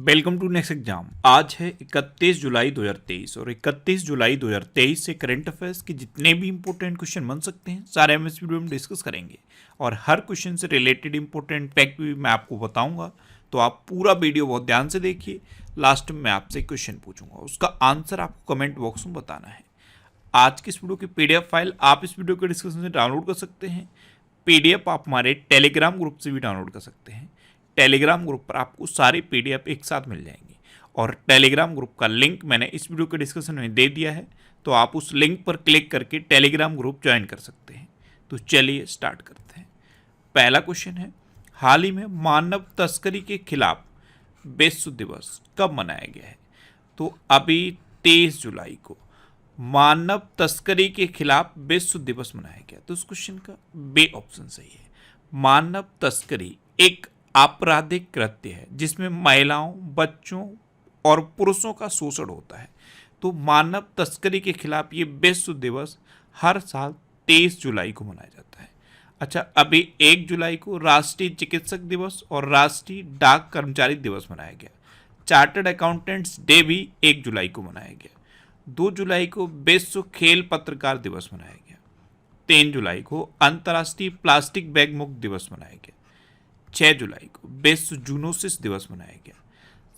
Welcome to next exam. आज है 31 जुलाई 2023 और 31 जुलाई 2023 से करंट अफेयर्स के जितने भी इंपॉर्टेंट क्वेश्चन बन सकते हैं सारे हम इस वीडियो में डिस्कस करेंगे और हर क्वेश्चन से रिलेटेड इंपॉर्टेंट फैक्ट भी मैं आपको बताऊंगा। तो आप पूरा वीडियो बहुत ध्यान से देखिए। लास्ट में मैं आपसे क्वेश्चन पूछूंगा, उसका आंसर आपको कमेंट बॉक्स में बताना है। आज की इस वीडियो की PDF फाइल आप इस वीडियो के डिस्क्रिप्शन से डाउनलोड कर सकते हैं। PDF आप हमारे टेलीग्राम ग्रुप से भी डाउनलोड कर सकते हैं। टेलीग्राम ग्रुप पर आपको सारी PDF एक साथ मिल जाएंगी और टेलीग्राम ग्रुप का लिंक मैंने इस वीडियो के डिस्क्रिप्शन में दे दिया है, तो आप उस लिंक पर क्लिक करके टेलीग्राम ग्रुप ज्वाइन कर सकते हैं। तो चलिए स्टार्ट करते हैं। पहला क्वेश्चन है, हाल ही में मानव तस्करी के खिलाफ विश्व दिवस कब मनाया गया है? तो अभी 23 जुलाई को मानव तस्करी के खिलाफ विश्व दिवस मनाया गया। तो उस क्वेश्चन का बी ऑप्शन सही है। मानव तस्करी एक आपराधिक कृत्य है जिसमें महिलाओं, बच्चों और पुरुषों का शोषण होता है। तो मानव तस्करी के खिलाफ ये विश्व दिवस हर साल 23 जुलाई को मनाया जाता है। अच्छा, अभी 1 जुलाई को राष्ट्रीय चिकित्सक दिवस और राष्ट्रीय डाक कर्मचारी दिवस मनाया गया। चार्टर्ड अकाउंटेंट्स डे भी 1 जुलाई को मनाया गया। 2 जुलाई को विश्व खेल पत्रकार दिवस मनाया गया। 3 जुलाई को अंतर्राष्ट्रीय प्लास्टिक बैग मुक्त दिवस मनाया गया। 6 जुलाई को विश्व जूनोसिस दिवस मनाया गया।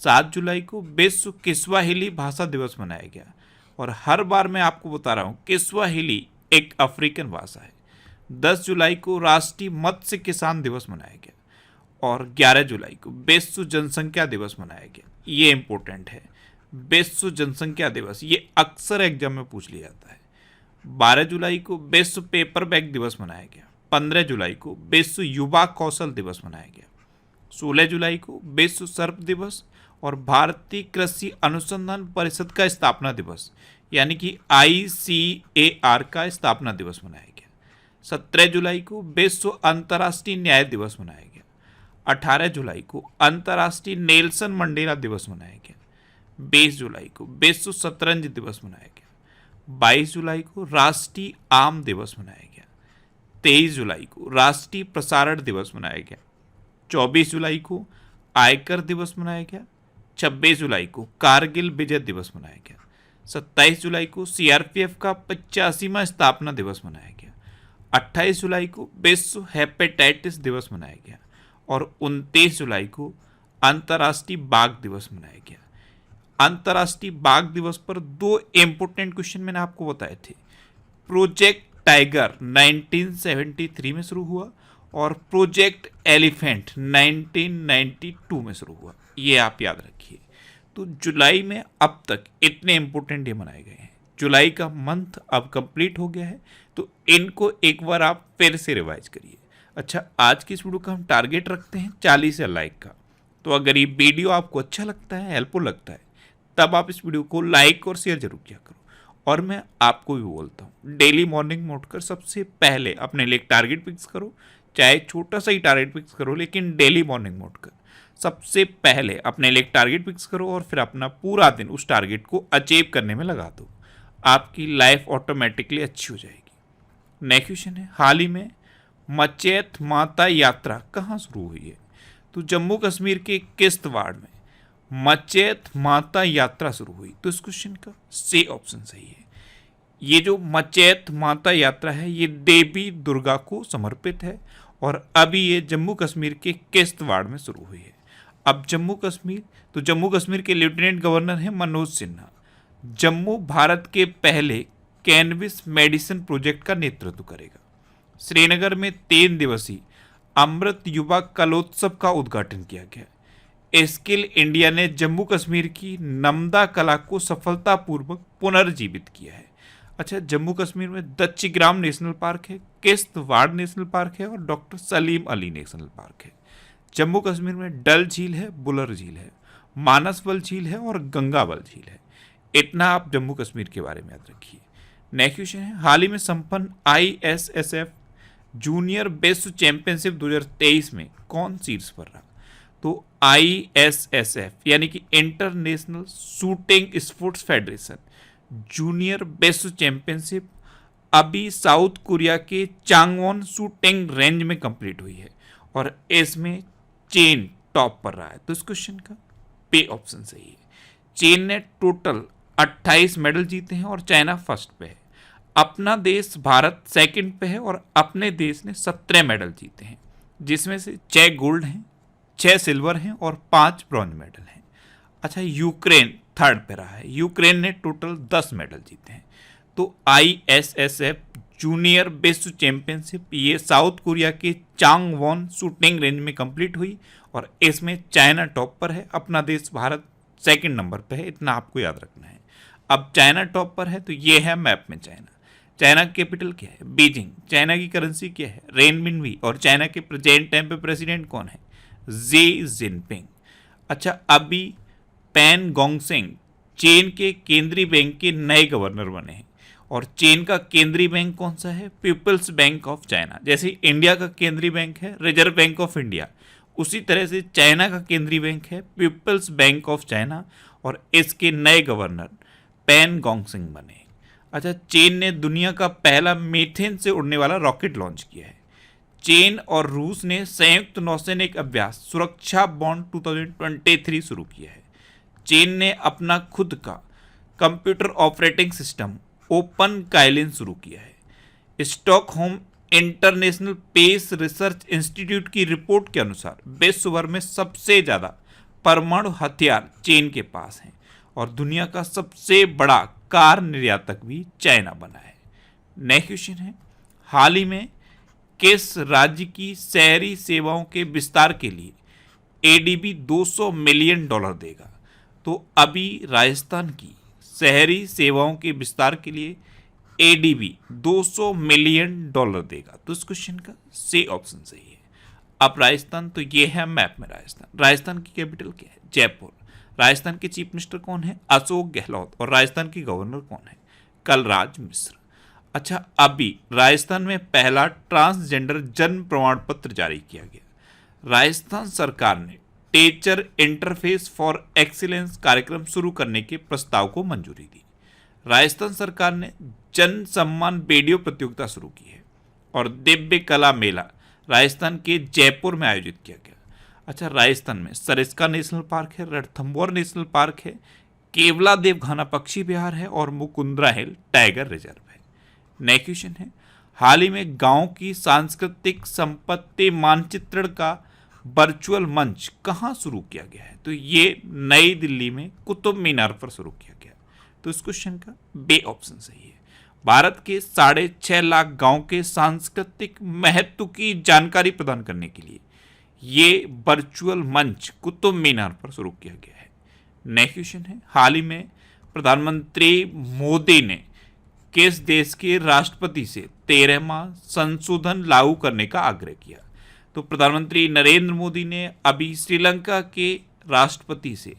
7 जुलाई को विश्व किस्वाहिली भाषा दिवस मनाया गया। और हर बार मैं आपको बता रहा हूँ किस्वाहिली एक अफ्रीकन भाषा है। 10 जुलाई को राष्ट्रीय मत्स्य किसान दिवस मनाया गया और 11 जुलाई को विश्व जनसंख्या दिवस मनाया गया। ये इंपॉर्टेंट है, विश्व जनसंख्या दिवस, ये अक्सर एग्जाम में पूछ लिया जाता है। 12 जुलाई को विश्व पेपर बैग दिवस मनाया गया। 15 जुलाई को विश्व युवा कौशल दिवस मनाया गया। 16 जुलाई को विश्व सर्प दिवस और भारतीय कृषि अनुसंधान परिषद का स्थापना दिवस यानी कि ICAR का स्थापना दिवस मनाया गया। 17 जुलाई को विश्व अंतर्राष्ट्रीय न्याय दिवस मनाया गया। 18 जुलाई को अंतर्राष्ट्रीय नेल्सन मंडेला दिवस मनाया गया। 20 जुलाई को विश्व शतरंज दिवस मनाया गया। 22 जुलाई को राष्ट्रीय आम दिवस मनाया गया। 23 जुलाई को राष्ट्रीय प्रसारण दिवस मनाया गया। 24 जुलाई को आयकर दिवस मनाया गया। 26 जुलाई को कारगिल विजय दिवस मनाया गया। 27 जुलाई को CRPF का 85वां स्थापना दिवस मनाया गया। 28 जुलाई को विश्व हेपेटाइटिस दिवस मनाया गया और 29 जुलाई को अंतर्राष्ट्रीय बाघ दिवस मनाया गया। अंतर्राष्ट्रीय बाघ दिवस पर 2 इंपोर्टेंट क्वेश्चन मैंने आपको बताए थे। प्रोजेक्ट टाइगर 1973 में शुरू हुआ और प्रोजेक्ट एलिफेंट 1992 में शुरू हुआ, ये आप याद रखिए। तो जुलाई में अब तक इतने इंपॉर्टेंट डे मनाए गए हैं। जुलाई का मंथ अब कंप्लीट हो गया है, तो इनको एक बार आप फिर से रिवाइज करिए। अच्छा, आज की इस वीडियो का हम टारगेट रखते हैं 40 लाइक का। तो अगर ये वीडियो आपको अच्छा लगता है, हेल्पफुल लगता है, तब आप इस वीडियो को लाइक और शेयर जरूर किया करो। और मैं आपको भी बोलता हूँ, डेली मॉर्निंग में उठकर सबसे पहले अपने लिए एक टारगेट फिक्स करो, चाहे छोटा सा ही टारगेट फिक्स करो, लेकिन डेली मॉर्निंग में उठकर सबसे पहले अपने लिए एक टारगेट फिक्स करो और फिर अपना पूरा दिन उस टारगेट को अचीव करने में लगा दो। आपकी लाइफ ऑटोमेटिकली अच्छी हो जाएगी। नेक्स्ट क्वेश्चन है, हाल ही में मचेत माता यात्रा कहाँ शुरू हुई है? तो जम्मू कश्मीर के किश्तवाड़ में मचेत माता यात्रा शुरू हुई। तो इस क्वेश्चन का सी ऑप्शन सही है। ये जो मचेत माता यात्रा है ये देवी दुर्गा को समर्पित है और अभी ये जम्मू कश्मीर के किश्तवाड़ में शुरू हुई है। अब जम्मू कश्मीर के लेफ्टिनेंट गवर्नर हैं मनोज सिन्हा। जम्मू भारत के पहले कैनबिस मेडिसिन प्रोजेक्ट का नेतृत्व करेगा। श्रीनगर में 3 दिवसीय अमृत युवा कलोत्सव का उद्घाटन किया गया। स्किल इंडिया ने जम्मू कश्मीर की नमदा कला को सफलतापूर्वक पुनर्जीवित किया है। अच्छा, जम्मू कश्मीर में दच्चीग्राम नेशनल पार्क है, किश्तवाड़ नेशनल पार्क है और doctor Salim Ali national park है। जम्मू कश्मीर में डल झील है, बुलर झील है, मानसबल झील है और गंगाबल झील है। इतना आप जम्मू कश्मीर के बारे में याद रखिए। नेक्स्ट क्वेश्चन है, हाल ही में संपन्न ISSF जूनियर विश्व चैंपियनशिप 2023 में कौन शीर्ष पर रहा? तो ISSF यानी कि international shooting sports federation junior best championship अभी साउथ कोरिया के चांगवॉन शूटिंग रेंज में कंप्लीट हुई है और इसमें चीन टॉप पर रहा है। तो इस क्वेश्चन का बी ऑप्शन सही है। चीन ने टोटल 28 मेडल जीते हैं और चाइना फर्स्ट पे है। अपना देश भारत सेकंड पे है और अपने देश ने 17 मेडल जीते हैं, जिसमें से 6 गोल्ड हैं, 6 सिल्वर हैं और 5 ब्रॉन्ज मेडल हैं। अच्छा, यूक्रेन थर्ड पे रहा है। यूक्रेन ने टोटल 10 मेडल जीते हैं। तो ISSF जूनियर विश्व चैंपियनशिप ये साउथ कोरिया के चांगवॉन शूटिंग रेंज में कंप्लीट हुई और इसमें चाइना टॉप पर है, अपना देश भारत सेकंड नंबर पे है। इतना आपको याद रखना है। अब चाइना टॉप पर है तो ये है मैप में चाइना। चाइना की कैपिटल क्या है? बीजिंग। चाइना की करेंसी क्या है? रेनमिनबी। और चाइना के प्रेजेंट टाइम पे प्रेसिडेंट कौन है? Xi Jinping. अच्छा, अभी पैन गोंगसेंग चीन के केंद्रीय बैंक के नए गवर्नर बने हैं। और चीन का केंद्रीय बैंक कौन सा है? People's bank of China. जैसे इंडिया का केंद्रीय बैंक है रिजर्व बैंक ऑफ इंडिया, उसी तरह से चाइना का केंद्रीय बैंक है पीपल्स बैंक ऑफ चाइना और इसके नए गवर्नर पैन गोंगसेंग बने। अच्छा, चीन ने दुनिया का पहला मीथेन से उड़ने वाला रॉकेट लॉन्च किया है। चीन और रूस ने संयुक्त नौसैनिक अभ्यास सुरक्षा बॉन्ड 2023 शुरू किया है। चीन ने अपना खुद का computer operating system open Kylin शुरू किया है। Stockholm international peace research institute की रिपोर्ट के अनुसार विश्व भर में सबसे ज़्यादा परमाणु हथियार चीन के पास हैं और दुनिया का सबसे बड़ा कार निर्यातक भी चाइना बना है। नेक्स्ट क्वेश्चन है, हाल ही में किस राज्य की शहरी सेवाओं के विस्तार के लिए ADB $200 मिलियन देगा? तो अभी राजस्थान की शहरी सेवाओं के विस्तार के लिए ADB $200 मिलियन देगा। तो इस क्वेश्चन का सी ऑप्शन सही है। अब राजस्थान, तो ये है मैप में राजस्थान। राजस्थान की कैपिटल क्या है? जयपुर। राजस्थान के चीफ मिनिस्टर कौन है? अशोक गहलोत। और राजस्थान की गवर्नर कौन है? कलराज मिश्र। अच्छा, अभी राजस्थान में पहला ट्रांसजेंडर जन्म प्रमाण पत्र जारी किया गया। राजस्थान सरकार ने टीचर इंटरफेस फॉर एक्सीलेंस कार्यक्रम शुरू करने के प्रस्ताव को मंजूरी दी। राजस्थान सरकार ने जन सम्मान वीडियो प्रतियोगिता शुरू की है और दिव्य कला मेला राजस्थान के जयपुर में आयोजित किया गया। अच्छा, राजस्थान में सरिस्का नेशनल पार्क है, रणथंभौर नेशनल पार्क है, केवला देवघाना पक्षी विहार है और मुकुंदरा हिल टाइगर रिजर्व है। नेक्स्ट क्वेश्चन है, हाल ही में गांव की सांस्कृतिक संपत्ति मानचित्रण का वर्चुअल मंच कहाँ शुरू किया गया है? तो ये नई दिल्ली में कुतुब मीनार पर शुरू किया गया। तो इस क्वेश्चन का बी ऑप्शन सही है। भारत के 6.5 लाख गांव के सांस्कृतिक महत्व की जानकारी प्रदान करने के लिए ये वर्चुअल मंच कुतुब मीनार पर शुरू किया गया है। नेक्स्ट क्वेश्चन है, हाल ही में प्रधानमंत्री मोदी ने किस देश के राष्ट्रपति से 13वां संशोधन लागू करने का आग्रह किया? तो प्रधानमंत्री नरेंद्र मोदी ने अभी श्रीलंका के राष्ट्रपति से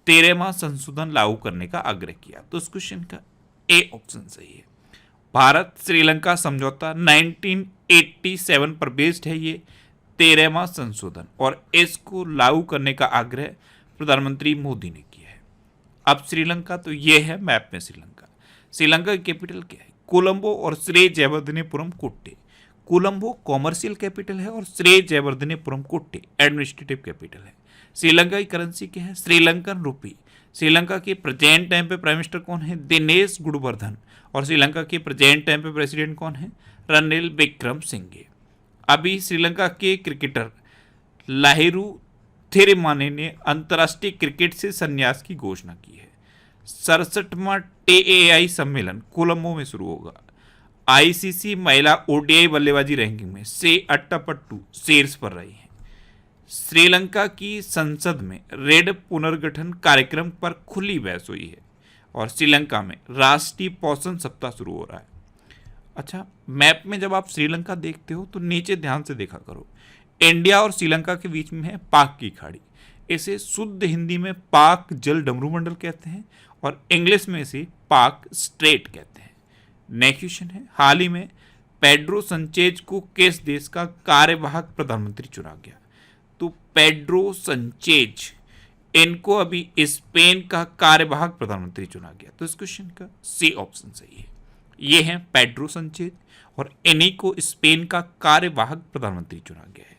13वां संशोधन लागू करने का आग्रह किया। तो इस क्वेश्चन का ए ऑप्शन सही है। भारत श्रीलंका समझौता 1987 पर बेस्ड है ये 13वां संशोधन और इसको लागू करने का आग्रह प्रधानमंत्री मोदी ने किया है। अब श्रीलंका, तो ये है मैप में श्रीलंका। श्रीलंका की कैपिटल क्या है? कोलंबो और श्री जयवर्धनेपुरम कोट्टे। कोलंबो कॉमर्शियल कैपिटल है और श्री जयवर्धनेपुरम कोट्टे एडमिनिस्ट्रेटिव कैपिटल है। श्रीलंका की करेंसी क्या है? श्रीलंकन रुपी। श्रीलंका के प्रेजेंट टाइम पे प्राइम मिनिस्टर कौन है? दिनेश गुणवर्धन। और श्रीलंका के प्रेजेंट टाइम पे प्रेसिडेंट कौन है? रनिल विक्रमसिंघे। अभी श्रीलंका के क्रिकेटर लाहिरू थिरिमाने ने अंतर्राष्ट्रीय क्रिकेट से संन्यास की घोषणा की है। 67वां TAI सम्मेलन कोलंबो में शुरू होगा। ICC महिला ODI बल्लेबाजी रैंकिंग में से अट्टापट्टू शीर्ष पर रही है। श्रीलंका की संसद में रेड पुनर्गठन कार्यक्रम पर खुली बहस हुई है और श्रीलंका में राष्ट्रीय पोषण सप्ताह शुरू हो रहा है। अच्छा, मैप में जब आप श्रीलंका देखते हो तो नीचे ध्यान से देखा करो। इंडिया और श्रीलंका के बीच में है पाक की खाड़ी। इसे शुद्ध हिंदी में पाक जल डमरू मंडल कहते हैं और इंग्लिश में इसे पाक स्ट्रेट कहते हैं। नेक्स्ट क्वेश्चन है, हाल ही में पेड्रो संचेज को किस देश का कार्यवाहक प्रधानमंत्री चुना गया? तो पेड्रो संचेज, इनको अभी स्पेन का कार्यवाहक प्रधानमंत्री चुना गया। तो इस क्वेश्चन का सी ऑप्शन सही है। ये हैं पेड्रो संचेज और इन्हीं को स्पेन का कार्यवाहक प्रधानमंत्री चुना गया है।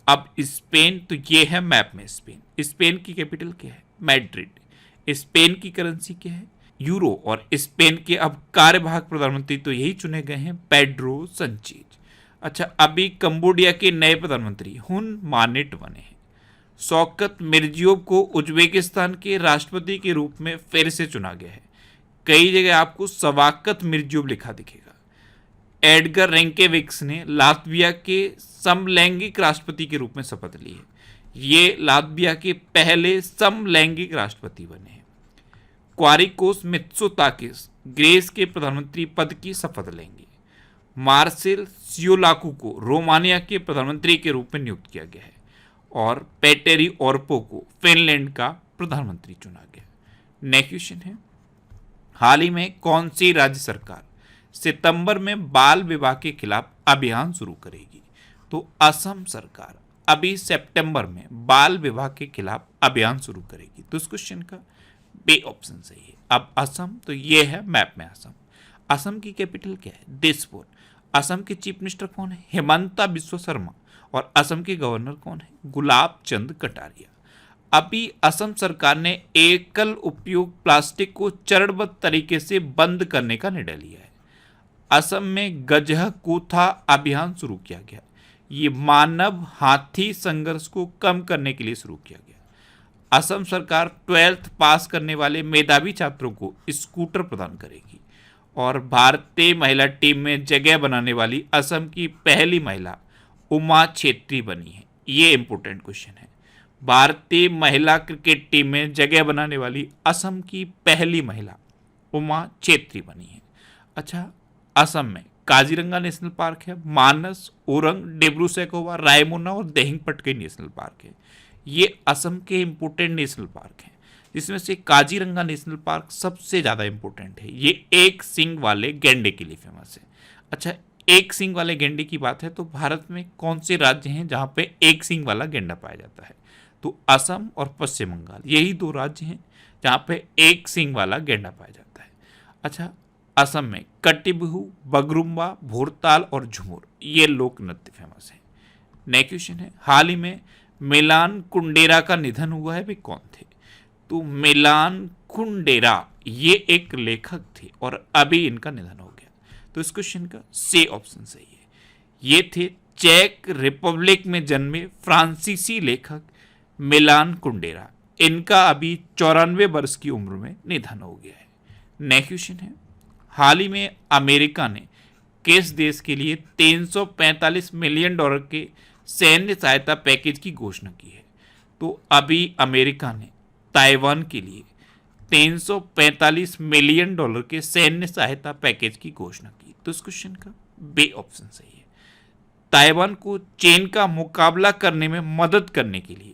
अब स्पेन, तो ये है मैप में स्पेन। स्पेन की कैपिटल क्या है? मैड्रिड। स्पेन की करेंसी क्या है? यूरो। और स्पेन के अब कार्यवाहक प्रधानमंत्री तो यही चुने गए हैं, पेड्रो संचेज। अच्छा, अभी कंबोडिया के नए प्रधानमंत्री हुन मानेट बने हैं। शौकत मिर्जियोव को उज्बेकिस्तान के राष्ट्रपति के रूप में फिर से चुना गया है। कई जगह आपको शवाकत मिर्जियोव लिखा दिखेगा। एडगर रेंकेविक्स ने लातविया के समलैंगिक राष्ट्रपति के रूप में शपथ ली है। ये लातविया के पहले समलैंगिक राष्ट्रपति बने हैं। क्वारिकोस मित्सोताकिस ग्रीस के प्रधानमंत्री पद की शपथ लेंगे। मार्सेल सियोलाकू को रोमानिया के प्रधानमंत्री के रूप में नियुक्त किया गया है और पेटेरी ओर्पो को फिनलैंड का प्रधानमंत्री चुना गया। नेक्स्ट क्वेश्चन है, हाल ही में कौन सी राज्य सरकार सितंबर में बाल विवाह के खिलाफ अभियान शुरू करेगी? तो असम सरकार अभी सितंबर में बाल विवाह के खिलाफ अभियान शुरू करेगी। तो इस क्वेश्चन का बी ऑप्शन सही है। अब असम, तो ये है मैप में असम। असम की कैपिटल क्या है? दिसपुर। असम के चीफ मिनिस्टर कौन है? हिमंता बिस्वा शर्मा। और असम के गवर्नर कौन है? गुलाब चंद कटारिया। अभी असम सरकार ने एकल उपयोग प्लास्टिक को चरणबद्ध तरीके से बंद करने का निर्णय लिया है। असम में गजह कोथा अभियान शुरू किया गया। ये मानव हाथी संघर्ष को कम करने के लिए शुरू किया गया। असम सरकार 12th पास करने वाले मेधावी छात्रों को स्कूटर प्रदान करेगी। और भारतीय महिला टीम में जगह बनाने वाली असम की पहली महिला उमा छेत्री बनी है। ये इंपॉर्टेंट क्वेश्चन है। भारतीय महिला क्रिकेट टीम में जगह बनाने वाली असम की पहली महिला उमा छेत्री बनी है। अच्छा, असम में काजीरंगा नेशनल पार्क है, मानस, ओरंग, डिब्रू सैखोवा, रायमोना और देहिंग पटकाई नेशनल पार्क है। ये असम के इंपॉर्टेंट नेशनल पार्क हैं, जिसमें से काजीरंगा नेशनल पार्क सबसे ज़्यादा इंपॉर्टेंट है। ये एक सींग वाले गैंडे के लिए फेमस है। अच्छा, एक सींग वाले गैंडे की बात है तो भारत में कौन से राज्य हैं जहाँ पे एक सींग वाला गैंडा पाया जाता है? तो असम और पश्चिम बंगाल, यही दो राज्य हैं जहाँ पे एक सींग वाला गैंडा पाया जाता है। अच्छा, असम में कटिबहू, बगरुम्बा, भोरताल और झुमुर, ये लोक नृत्य फेमस है। नेक्स्ट क्वेश्चन है, हाल ही में मिलान कुंडेरा का निधन हुआ है, वे कौन थे? तो मिलान कुंडेरा ये एक लेखक थे और अभी इनका निधन हो गया। तो इस क्वेश्चन का सी ऑप्शन सही है। ये थे चेक रिपब्लिक में जन्मे फ्रांसीसी लेखक मिलान कुंडेरा। इनका अभी 94 वर्ष की उम्र में निधन हो गया है। नेक्स्ट क्वेश्चन है, हाल ही में अमेरिका ने किस देश के लिए $345 मिलियन के सैन्य सहायता पैकेज की घोषणा की है? तो अभी अमेरिका ने ताइवान के लिए $345 मिलियन के सैन्य सहायता पैकेज की घोषणा की। तो इस क्वेश्चन का बी ऑप्शन सही है। ताइवान को चीन का मुकाबला करने में मदद करने के लिए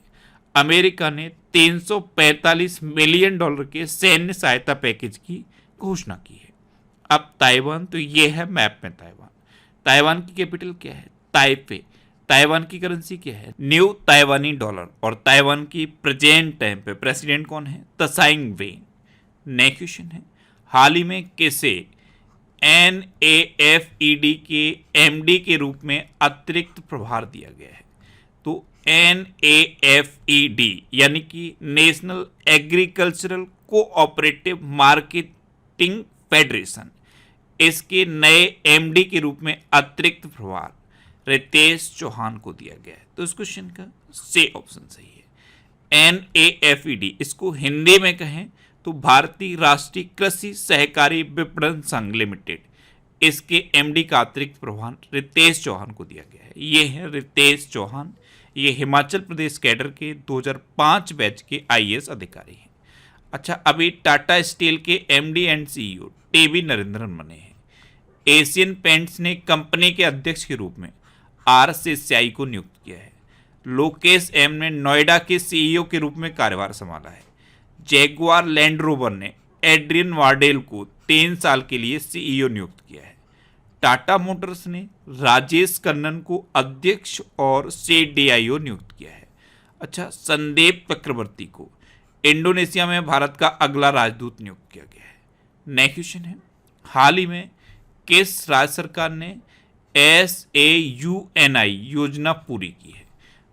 अमेरिका ने $345 मिलियन के सैन्य सहायता पैकेज की घोषणा की है। अब ताइवान, तो ये है मैप में ताइवान। ताइवान की कैपिटल क्या है? ताइपे। ताइवान की करेंसी क्या है? न्यू ताइवानी डॉलर। और ताइवान की प्रेजेंट टाइम पे प्रेसिडेंट कौन है? Tsai when. नेक्स्ट क्वेश्चन है, हाल ही में किसे NAFED के MD के रूप में अतिरिक्त प्रभार दिया गया है? तो NAFED यानी कि national agricultural cooperative marketing federation, इसके नए MD के रूप में अतिरिक्त प्रभार रितेश चौहान को दिया गया है। तो इस क्वेश्चन का सी ऑप्शन सही है। NAFED, इसको हिंदी में कहें तो भारतीय राष्ट्रीय कृषि सहकारी विपणन संघ लिमिटेड, इसके MD का अतिरिक्त प्रभार रितेश चौहान को दिया गया है। ये है रितेश चौहान। ये हिमाचल प्रदेश कैडर के 2005 बैच के IAS अधिकारी हैं। अच्छा, अभी टाटा स्टील के MD and CEO TB Narendran बने हैं। एशियन पेंट्स ने कंपनी के अध्यक्ष के रूप में R शेषाई को नियुक्त किया है। लोकेश M ने नोएडा के CEO के रूप में कार्यभार संभाला है। जैगुआर लैंड रोवर ने एड्रियन वार्डेल को 3 साल के लिए CEO नियुक्त किया है। टाटा मोटर्स ने राजेश कन्नन को अध्यक्ष और CDIO नियुक्त किया है। अच्छा, संदीप चक्रवर्ती को इंडोनेशिया में भारत का अगला राजदूत नियुक्त किया गया है। नेक्स्ट क्वेश्चन है, हाल ही में किस राज्य सरकार ने SAUNI योजना पूरी की है?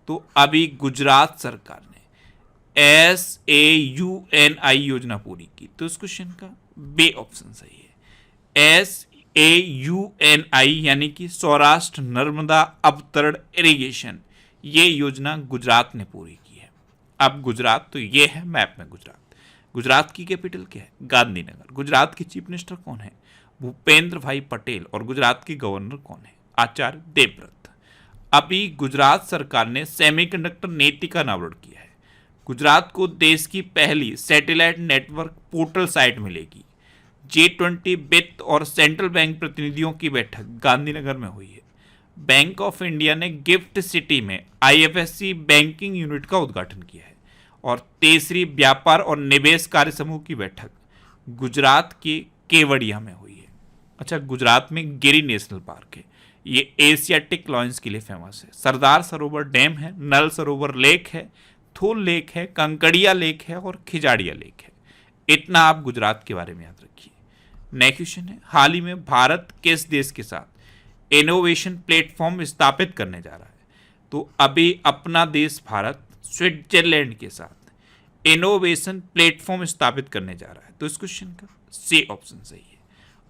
तो अभी गुजरात सरकार ने SAUNI योजना पूरी की? तो इस क्वेश्चन का बी ऑप्शन सही है। SAUNI यानी कि सौराष्ट्र नर्मदा अवतरण इरिगेशन, ये योजना गुजरात ने पूरी की है। अब गुजरात तो ये है मैप में गुजरात। गुजरात की कैपिटल क्या है? गांधीनगर। गुजरात के चीफ मिनिस्टर कौन है? भूपेंद्र भाई पटेल। और गुजरात के गवर्नर कौन है? आचार्य देवव्रत। अभी गुजरात सरकार ने सेमीकंडक्टर नीति का अनावरण किया है। गुजरात को देश की पहली सैटेलाइट नेटवर्क पोर्टल साइट मिलेगी। G20 वित्त और सेंट्रल बैंक प्रतिनिधियों की बैठक गांधीनगर में हुई है। बैंक ऑफ इंडिया ने गिफ्ट सिटी में IFSC बैंकिंग यूनिट का उद्घाटन किया है। और तीसरी व्यापार और निवेश कार्य समूह की बैठक गुजरात के केवड़िया में हुई है। अच्छा, गुजरात में गिरी नेशनल पार्क है, ये एशियाटिक लॉयंस के लिए फेमस है। सरदार सरोवर डैम है, नल सरोवर लेक है, थूल लेक है, कंकड़िया लेक है और खिजाड़िया लेक है। इतना आप गुजरात के बारे में याद रखिए। नेक्स्ट क्वेश्चन है, हाल ही में भारत किस देश के साथ इनोवेशन प्लेटफॉर्म स्थापित करने जा रहा है? तो अभी अपना देश भारत स्विट्जरलैंड के साथ इनोवेशन प्लेटफॉर्म स्थापित करने जा रहा है। तो इस क्वेश्चन का सी ऑप्शन सही है।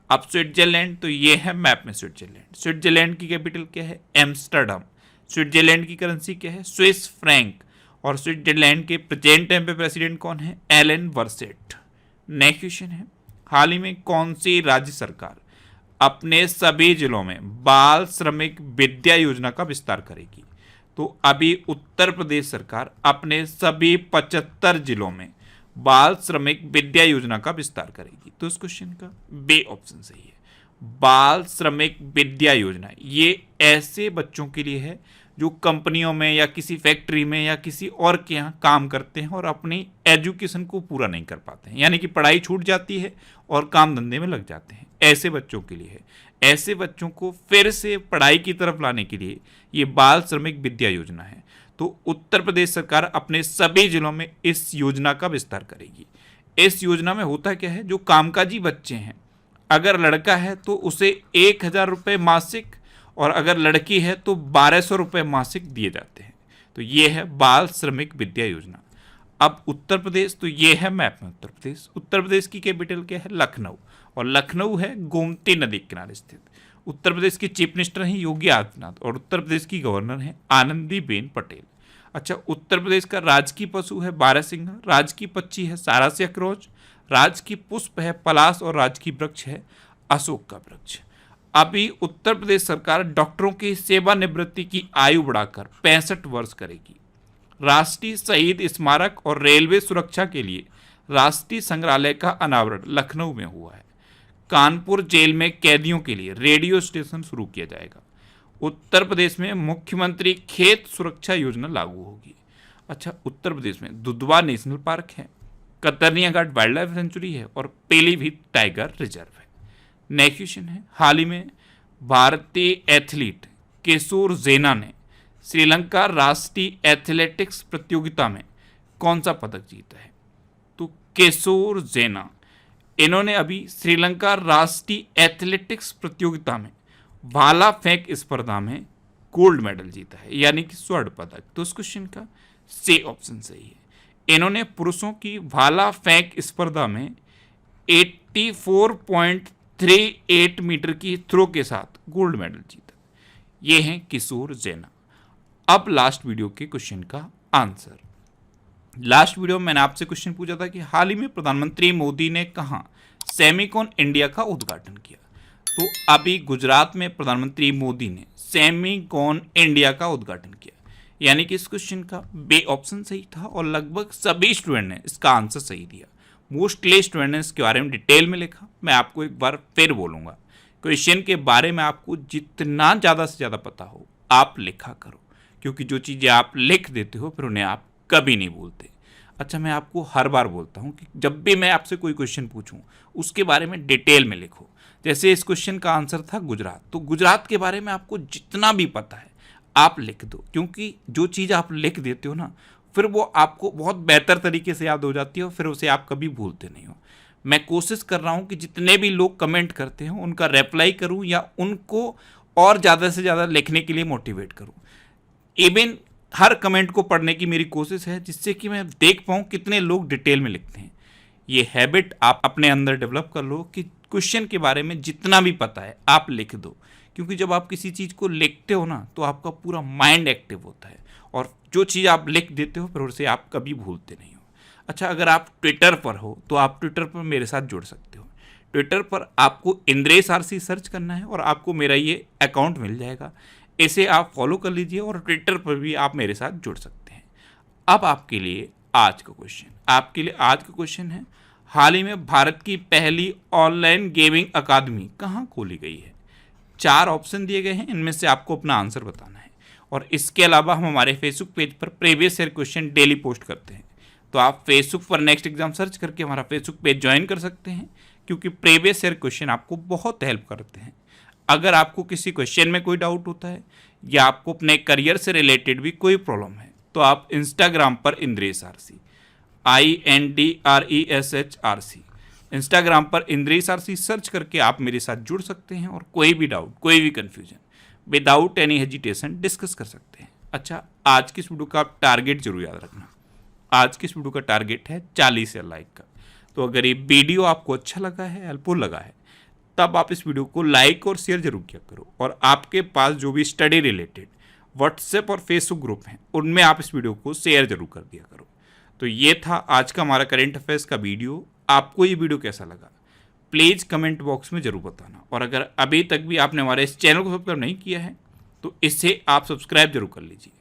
अब स्विट्जरलैंड तो ये है मैप में स्विट्जरलैंड। स्विट्जरलैंड की कैपिटल क्या है? एम्स्टर्डम। स्विट्जरलैंड की करेंसी क्या है? Swiss franc. और स्विट्जरलैंड के प्रेजेंट टाइम पे प्रेसिडेंट कौन है? एलन वर्सेट। नेक्स्ट क्वेश्चन है, हाल ही में कौन सी राज्य सरकार अपने सभी जिलों में बाल श्रमिक विद्या योजना का विस्तार करेगी? तो अभी उत्तर प्रदेश सरकार अपने सभी 75 जिलों में बाल श्रमिक विद्या योजना का विस्तार करेगी। तो इस क्वेश्चन का बी ऑप्शन सही है। बाल श्रमिक विद्या योजना ये ऐसे बच्चों के लिए है जो कंपनियों में या किसी फैक्ट्री में या किसी और के यहाँ काम करते हैं और अपनी एजुकेशन को पूरा नहीं कर पाते हैं, यानी कि पढ़ाई छूट जाती है और काम धंधे में लग जाते हैं। ऐसे बच्चों के लिए है। ऐसे बच्चों को फिर से पढ़ाई की तरफ लाने के लिए ये बाल श्रमिक विद्या योजना है। तो उत्तर प्रदेश सरकार अपने सभी जिलों में इस योजना का विस्तार करेगी। इस योजना में होता क्या है, जो कामकाजी बच्चे हैं, अगर लड़का है तो उसे 1,000 रुपये मासिक और अगर लड़की है तो 1,200 रुपये मासिक दिए जाते हैं। तो ये है बाल श्रमिक विद्या योजना। अब उत्तर प्रदेश तो ये है मैप में उत्तर प्रदेश। उत्तर प्रदेश की कैपिटल क्या है? लखनऊ। और लखनऊ है गोमती नदी के किनारे स्थित। उत्तर प्रदेश के चीफ मिनिस्टर हैं योगी आदित्यनाथ और उत्तर प्रदेश की गवर्नर हैं आनंदीबेन पटेल। अच्छा, उत्तर प्रदेश का राजकीय पशु है बारहसिंघा, राजकीय पक्षी है सारस अखरोट, राजकीय पुष्प है पलाश और राजकीय वृक्ष है अशोक का वृक्ष। अभी उत्तर प्रदेश सरकार डॉक्टरों की सेवानिवृत्ति की आयु बढ़ाकर 65 वर्ष करेगी। राष्ट्रीय शहीद स्मारक और रेलवे सुरक्षा के लिए राष्ट्रीय संग्रहालय का अनावरण लखनऊ में हुआ है। कानपुर जेल में कैदियों के लिए रेडियो स्टेशन शुरू किया जाएगा। उत्तर प्रदेश में मुख्यमंत्री खेत सुरक्षा योजना लागू होगी। अच्छा, उत्तर प्रदेश में दुधवा नेशनल पार्क है, कतरनिया घाट वाइल्ड लाइफ सेंचुरी है और पीलीभीत टाइगर रिजर्व है। नेक्स्ट क्वेश्चन है, हाल ही में भारतीय एथलीट किशोर जेना ने श्रीलंका राष्ट्रीय एथलेटिक्स प्रतियोगिता में कौन सा पदक जीता है? तो किशोर जेना, इन्होंने अभी श्रीलंका राष्ट्रीय एथलेटिक्स प्रतियोगिता में भाला फेंक स्पर्धा में गोल्ड मेडल जीता है, यानी कि स्वर्ण पदक। तो इस क्वेश्चन का सी ऑप्शन सही है। इन्होंने पुरुषों की भाला फेंक स्पर्धा में 84.38 मीटर की थ्रो के साथ गोल्ड मेडल जीता। ये हैं किशोर जेना। अब लास्ट वीडियो के क्वेश्चन का आंसर। लास्ट वीडियो में मैंने आपसे क्वेश्चन पूछा था कि हाल ही में प्रधानमंत्री मोदी ने कहां सेमिकॉन इंडिया का उद्घाटन किया? तो अभी गुजरात में प्रधानमंत्री मोदी ने सेमिकॉन इंडिया का उद्घाटन किया, यानी कि इस क्वेश्चन का बी ऑप्शन सही था और लगभग सभी स्टूडेंट ने इसका आंसर सही दिया। मोस्टली स्टूडेंट ने इसके बारे में डिटेल में लिखा। मैं आपको एक बार फिर बोलूँगा, क्वेश्चन के बारे में आपको जितना ज़्यादा से ज़्यादा पता हो आप लिखा करो, क्योंकि जो चीज़ें आप लिख देते हो फिर उन्हें आप कभी नहीं भूलते। अच्छा, मैं आपको हर बार बोलता हूँ कि जब भी मैं आपसे कोई क्वेश्चन पूछूं उसके बारे में डिटेल में लिखो। जैसे इस क्वेश्चन का आंसर था गुजरात, तो गुजरात के बारे में आपको जितना भी पता है आप लिख दो, क्योंकि जो चीज़ आप लिख देते हो ना फिर वो आपको बहुत बेहतर तरीके से याद हो जाती है और फिर उसे आप कभी भूलते नहीं हो। मैं कोशिश कर रहा हूँ कि जितने भी लोग कमेंट करते हैं उनका रिप्लाई करूँ या उनको और ज़्यादा से ज़्यादा लिखने के लिए मोटिवेट करूँ। इवन हर कमेंट को पढ़ने की मेरी कोशिश है, जिससे कि मैं देख पाऊँ कितने लोग डिटेल में लिखते हैं। ये हैबिट आप अपने अंदर डेवलप कर लो कि क्वेश्चन के बारे में जितना भी पता है आप लिख दो, क्योंकि जब आप किसी चीज़ को लिखते हो ना तो आपका पूरा माइंड एक्टिव होता है, और जो चीज़ आप लिख देते हो फिर उसे आप कभी भूलते नहीं हो। अच्छा, अगर आप ट्विटर पर हो तो आप ट्विटर पर मेरे साथ जुड़ सकते हो। ट्विटर पर आपको इंद्रेश आरसी सर्च करना है और आपको मेरा ये अकाउंट मिल जाएगा। इसे आप फॉलो कर लीजिए और ट्विटर पर भी आप मेरे साथ जुड़ सकते हैं। अब आपके लिए आज का क्वेश्चन है, हाल ही में भारत की पहली ऑनलाइन गेमिंग अकादमी कहाँ खोली गई है? 4 ऑप्शन दिए गए हैं, इनमें से आपको अपना आंसर बताना है। और इसके अलावा हम हमारे फेसबुक पेज पर previous year question daily post करते हैं, तो आप फेसबुक पर नेक्स्ट एग्जाम सर्च करके हमारा फेसबुक पेज ज्वाइन कर सकते हैं, क्योंकि प्रीवियस ईयर क्वेश्चन आपको बहुत हेल्प करते हैं। अगर आपको किसी क्वेश्चन में कोई डाउट होता है या आपको अपने करियर से रिलेटेड भी कोई प्रॉब्लम है, तो आप इंस्टाग्राम पर इंद्रेश आरसी INDRESHRC इंस्टाग्राम पर इंद्रेश आरसी सर्च करके आप मेरे साथ जुड़ सकते हैं और कोई भी डाउट, कोई भी confusion without any hesitation discuss कर सकते हैं। अच्छा, आज की इस वीडियो का आप टारगेट जरूर याद रखना। आज की इस वीडियो का टारगेट है 40 लाइक का। तो अगर ये वीडियो आपको अच्छा लगा है, हेल्पफुल लगा है, तब आप इस वीडियो को लाइक और शेयर जरूर किया करो। और आपके पास जो भी स्टडी रिलेटेड व्हाट्सएप और फेसबुक ग्रुप हैं, उनमें आप इस वीडियो को शेयर जरूर कर दिया करो। तो ये था आज का हमारा करंट अफेयर्स का वीडियो। आपको ये वीडियो कैसा लगा प्लीज़ कमेंट बॉक्स में ज़रूर बताना। और अगर अभी तक भी आपने हमारे इस चैनल को सब्सक्राइब नहीं किया है तो इसे आप सब्सक्राइब जरूर कर लीजिए।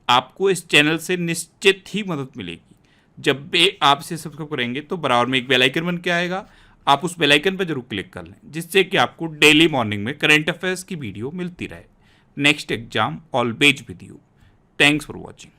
आपको इस चैनल से निश्चित ही मदद मिलेगी। जब भी आप इसे सब्सक्राइब करेंगे तो बराबर में एक बेल आइकन बन के आएगा, आप उस बेल आइकन पर जरूर क्लिक कर लें, जिससे कि आपको डेली मॉर्निंग में करंट अफेयर्स की वीडियो मिलती रहे। Next exam always with you. Thanks for watching.